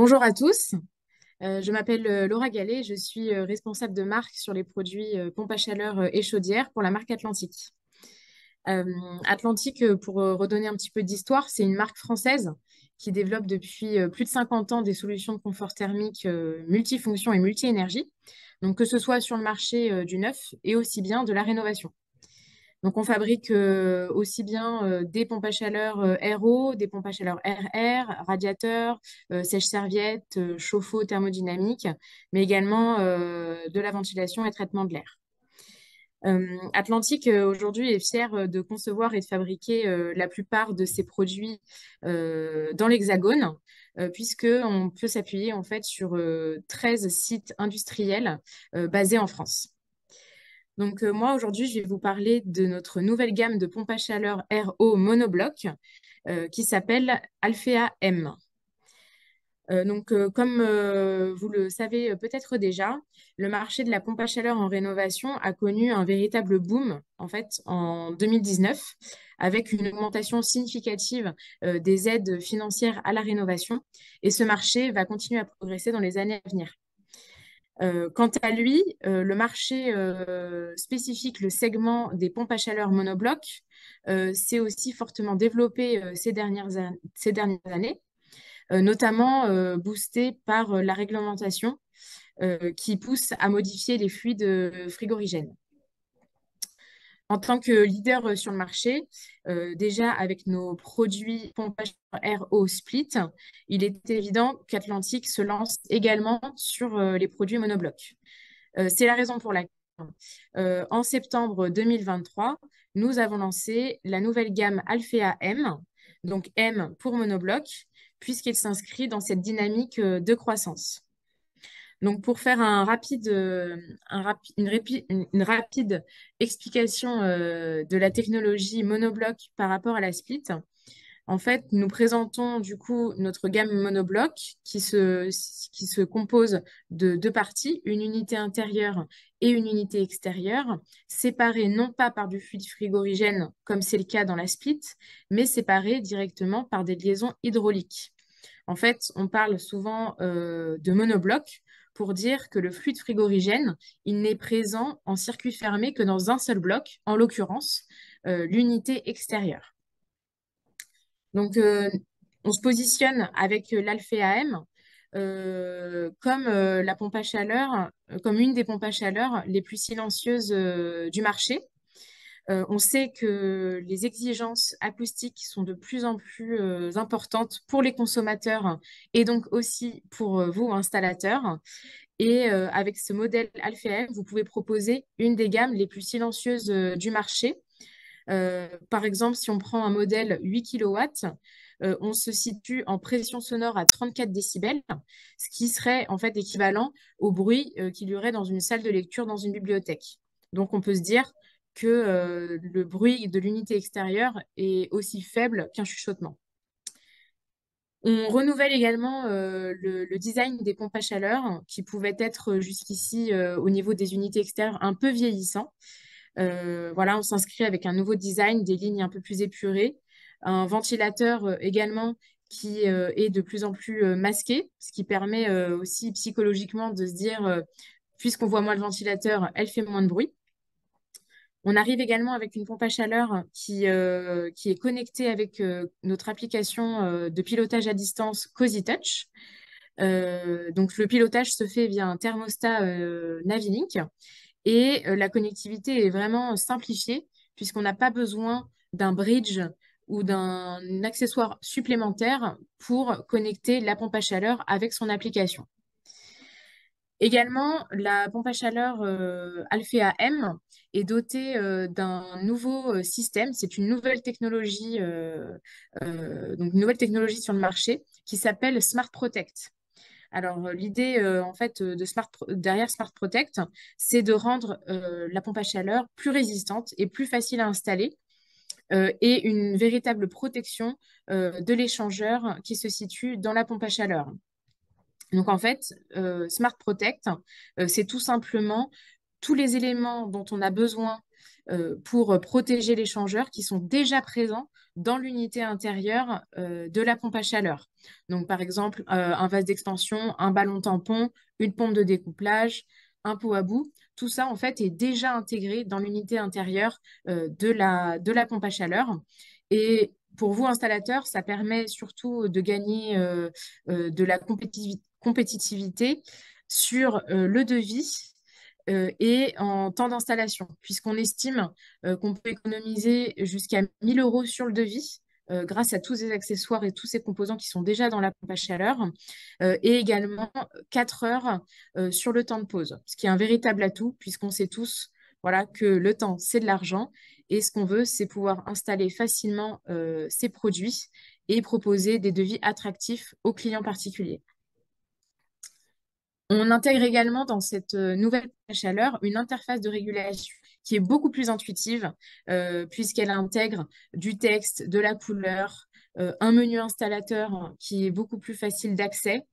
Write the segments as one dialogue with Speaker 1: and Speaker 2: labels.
Speaker 1: Bonjour à tous. Je m'appelle Laura Gallet, je suis responsable de marque sur les produits pompe à chaleur et chaudière pour la marque Atlantique. Euh, Atlantique, pour redonner un petit peu d'histoire, c'est une marque française qui développe depuis plus de 50 ans des solutions de confort thermique multifonctions et multi-énergie. Donc que ce soit sur le marché du neuf et aussi bien de la rénovation. Donc, on fabrique aussi bien des pompes à chaleur RO, des pompes à chaleur RR, radiateurs, sèche-serviettes, chauffe-eau thermodynamique, mais également de la ventilation et traitement de l'air. Atlantique aujourd'hui est fier de concevoir et de fabriquer la plupart de ses produits dans l'Hexagone, puisqu'on peut s'appuyer en fait sur 13 sites industriels basés en France. Donc, moi, aujourd'hui, je vais vous parler de notre nouvelle gamme de pompes à chaleur RO monobloc qui s'appelle Alphea M. Comme vous le savez peut-être déjà, le marché de la pompe à chaleur en rénovation a connu un véritable boom en fait en 2019 avec une augmentation significative des aides financières à la rénovation et ce marché va continuer à progresser dans les années à venir. Quant à lui, le marché spécifique, le segment des pompes à chaleur monobloc, s'est aussi fortement développé ces dernières années, notamment boosté par la réglementation qui pousse à modifier les fluides frigorigènes. En tant que leader sur le marché, déjà avec nos produits pompage RO Split, il est évident qu'Atlantique se lance également sur les produits monoblocs. C'est la raison pour laquelle, en septembre 2023, nous avons lancé la nouvelle gamme Alphea M, donc M pour monobloc, puisqu'il s'inscrit dans cette dynamique de croissance. Donc, pour faire une rapide explication de la technologie monobloc par rapport à la split, en fait, nous présentons du coup notre gamme monobloc qui se compose de deux parties, une unité intérieure et une unité extérieure, séparées non pas par du fluide frigorigène comme c'est le cas dans la split, mais séparées directement par des liaisons hydrauliques. En fait, on parle souvent de monobloc pour dire que le fluide frigorigène, il n'est présent en circuit fermé que dans un seul bloc, en l'occurrence l'unité extérieure. Donc, on se positionne avec l'Alpha-AM comme la pompe à chaleur, comme une des pompes à chaleur les plus silencieuses du marché. On sait que les exigences acoustiques sont de plus en plus importantes pour les consommateurs et donc aussi pour vous, installateurs. Et avec ce modèle Alpha-AM, vous pouvez proposer une des gammes les plus silencieuses du marché. Par exemple, si on prend un modèle 8 kW, on se situe en pression sonore à 34 décibels, ce qui serait en fait équivalent au bruit qu'il y aurait dans une salle de lecture dans une bibliothèque. Donc, on peut se dire que le bruit de l'unité extérieure est aussi faible qu'un chuchotement. On renouvelle également le design des pompes à chaleur qui pouvaient être jusqu'ici au niveau des unités extérieures un peu vieillissants. Voilà, on s'inscrit avec un nouveau design, des lignes un peu plus épurées, un ventilateur également qui est de plus en plus masqué, ce qui permet aussi psychologiquement de se dire, puisqu'on voit moins le ventilateur, elle fait moins de bruit. On arrive également avec une pompe à chaleur qui est connectée avec notre application de pilotage à distance Cozy Touch. Donc, le pilotage se fait via un thermostat Navilink et la connectivité est vraiment simplifiée puisqu'on n'a pas besoin d'un bridge ou d'un accessoire supplémentaire pour connecter la pompe à chaleur avec son application. Également, la pompe à chaleur Alphea M est dotée d'un nouveau système. C'est une nouvelle technologie, donc une nouvelle technologie sur le marché qui s'appelle Smart Protect. Alors, l'idée en fait derrière Smart Protect, c'est de rendre la pompe à chaleur plus résistante et plus facile à installer et une véritable protection de l'échangeur qui se situe dans la pompe à chaleur. Donc, en fait, Smart Protect, c'est tout simplement tous les éléments dont on a besoin pour protéger les changeurs qui sont déjà présents dans l'unité intérieure de la pompe à chaleur. Donc, par exemple, un vase d'expansion, un ballon tampon, une pompe de découplage, un pot à bout. Tout ça, en fait, est déjà intégré dans l'unité intérieure de la pompe à chaleur. Et pour vous, installateurs, ça permet surtout de gagner de la compétitivité sur le devis et en temps d'installation, puisqu'on estime qu'on peut économiser jusqu'à 1000 euros sur le devis grâce à tous ces accessoires et tous ces composants qui sont déjà dans la pompe à chaleur, et également 4 heures sur le temps de pause, ce qui est un véritable atout, puisqu'on sait tous voilà, que le temps, c'est de l'argent, et ce qu'on veut, c'est pouvoir installer facilement ces produits et proposer des devis attractifs aux clients particuliers. On intègre également dans cette nouvelle pompe à chaleur une interface de régulation qui est beaucoup plus intuitive puisqu'elle intègre du texte, de la couleur, un menu installateur qui est beaucoup plus facile d'accès,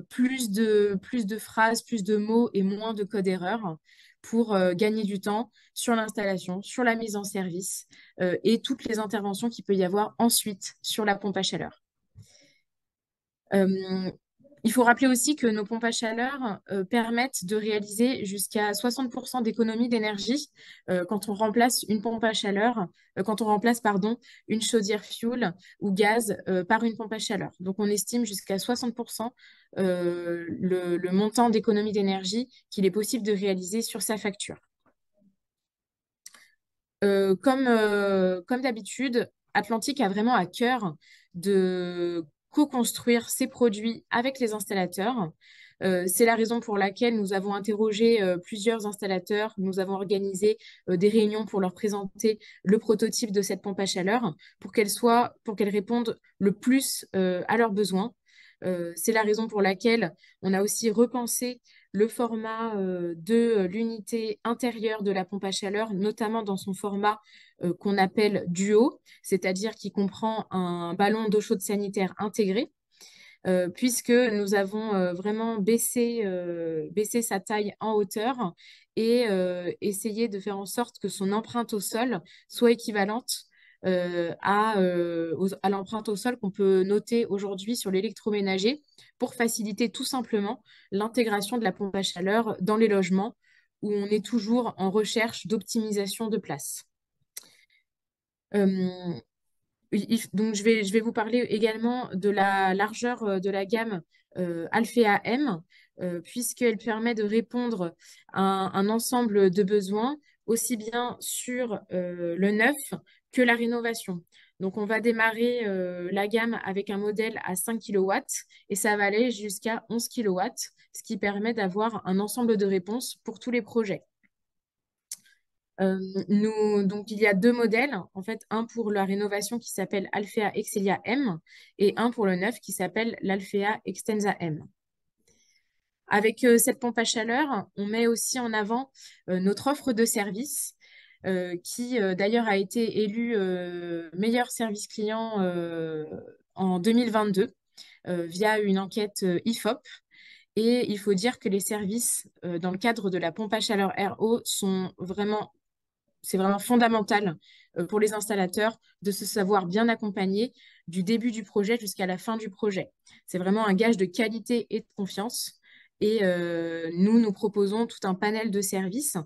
Speaker 1: plus de phrases, plus de mots et moins de code erreur pour gagner du temps sur l'installation, sur la mise en service et toutes les interventions qu'il peut y avoir ensuite sur la pompe à chaleur. Euh, il faut rappeler aussi que nos pompes à chaleur permettent de réaliser jusqu'à 60% d'économie d'énergie quand on remplace une pompe à chaleur, quand on remplace, pardon, une chaudière fuel ou gaz par une pompe à chaleur. Donc, on estime jusqu'à 60% le montant d'économie d'énergie qu'il est possible de réaliser sur sa facture. Comme d'habitude, Atlantique a vraiment à cœur de co-construire ses produits avec les installateurs. C'est la raison pour laquelle nous avons interrogé plusieurs installateurs. Nous avons organisé des réunions pour leur présenter le prototype de cette pompe à chaleur pour qu'elle réponde le plus à leurs besoins. C'est la raison pour laquelle on a aussi repensé le format de l'unité intérieure de la pompe à chaleur, notamment dans son format qu'on appelle duo, c'est-à-dire qui comprend un ballon d'eau chaude sanitaire intégré, puisque nous avons vraiment baissé sa taille en hauteur et essayé de faire en sorte que son empreinte au sol soit équivalente à l'empreinte au sol qu'on peut noter aujourd'hui sur l'électroménager pour faciliter tout simplement l'intégration de la pompe à chaleur dans les logements où on est toujours en recherche d'optimisation de place. Euh, donc, je vais vous parler également de la largeur de la gamme Alphea M, puisqu'elle permet de répondre à un ensemble de besoins, aussi bien sur le neuf que la rénovation. Donc, on va démarrer la gamme avec un modèle à 5 kilowatts et ça va aller jusqu'à 11 kilowatts, ce qui permet d'avoir un ensemble de réponses pour tous les projets. Donc, il y a deux modèles, en fait, un pour la rénovation qui s'appelle Alphea Excelia M et un pour le neuf qui s'appelle l'Alphea Extensa M. Avec cette pompe à chaleur, on met aussi en avant notre offre de service qui d'ailleurs a été élue meilleur service client en 2022 via une enquête IFOP. Et il faut dire que les services dans le cadre de la pompe à chaleur RO c'est vraiment fondamental pour les installateurs de se savoir bien accompagner du début du projet jusqu'à la fin du projet. C'est vraiment un gage de qualité et de confiance. Et nous proposons tout un panel de services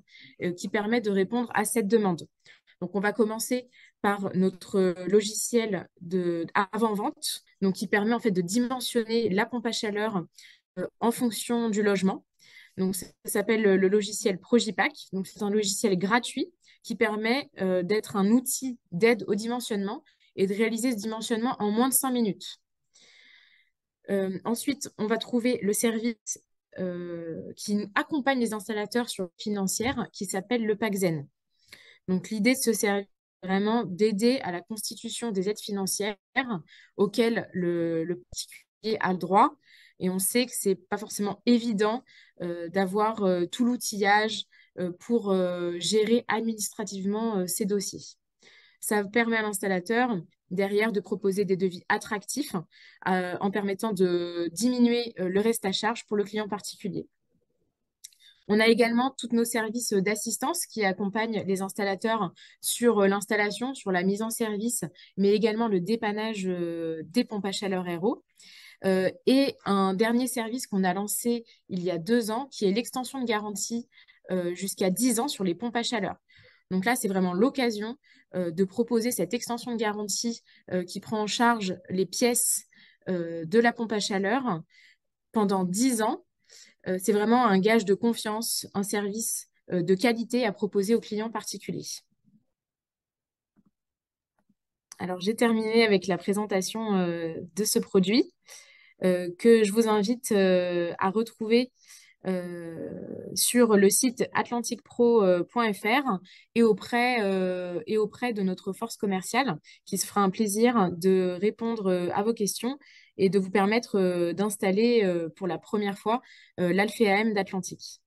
Speaker 1: qui permet de répondre à cette demande. Donc, on va commencer par notre logiciel de avant-vente, donc qui permet en fait de dimensionner la pompe à chaleur en fonction du logement. Donc, ça s'appelle le logiciel Progipack. Donc, c'est un logiciel gratuit qui permet d'être un outil d'aide au dimensionnement et de réaliser ce dimensionnement en moins de 5 minutes. Ensuite, on va trouver le service qui accompagne les installateurs sur financière qui s'appelle le PACZEN. Donc, l'idée de ce service est vraiment d'aider à la constitution des aides financières auxquelles le particulier a le droit. Et on sait que ce n'est pas forcément évident d'avoir tout l'outillage pour gérer administrativement ces dossiers. Ça permet à l'installateur, derrière, de proposer des devis attractifs en permettant de diminuer le reste à charge pour le client particulier. On a également tous nos services d'assistance qui accompagnent les installateurs sur l'installation, sur la mise en service, mais également le dépannage des pompes à chaleur RO. Et un dernier service qu'on a lancé il y a 2 ans, qui est l'extension de garantie jusqu'à 10 ans sur les pompes à chaleur. Donc là, c'est vraiment l'occasion de proposer cette extension de garantie qui prend en charge les pièces de la pompe à chaleur pendant 10 ans. C'est vraiment un gage de confiance, un service de qualité à proposer aux clients particuliers. Alors, j'ai terminé avec la présentation de ce produit que je vous invite à retrouver sur le site atlanticpro.fr et auprès de notre force commerciale qui se fera un plaisir de répondre à vos questions et de vous permettre d'installer pour la première fois l'Alpha AM d'Atlantic.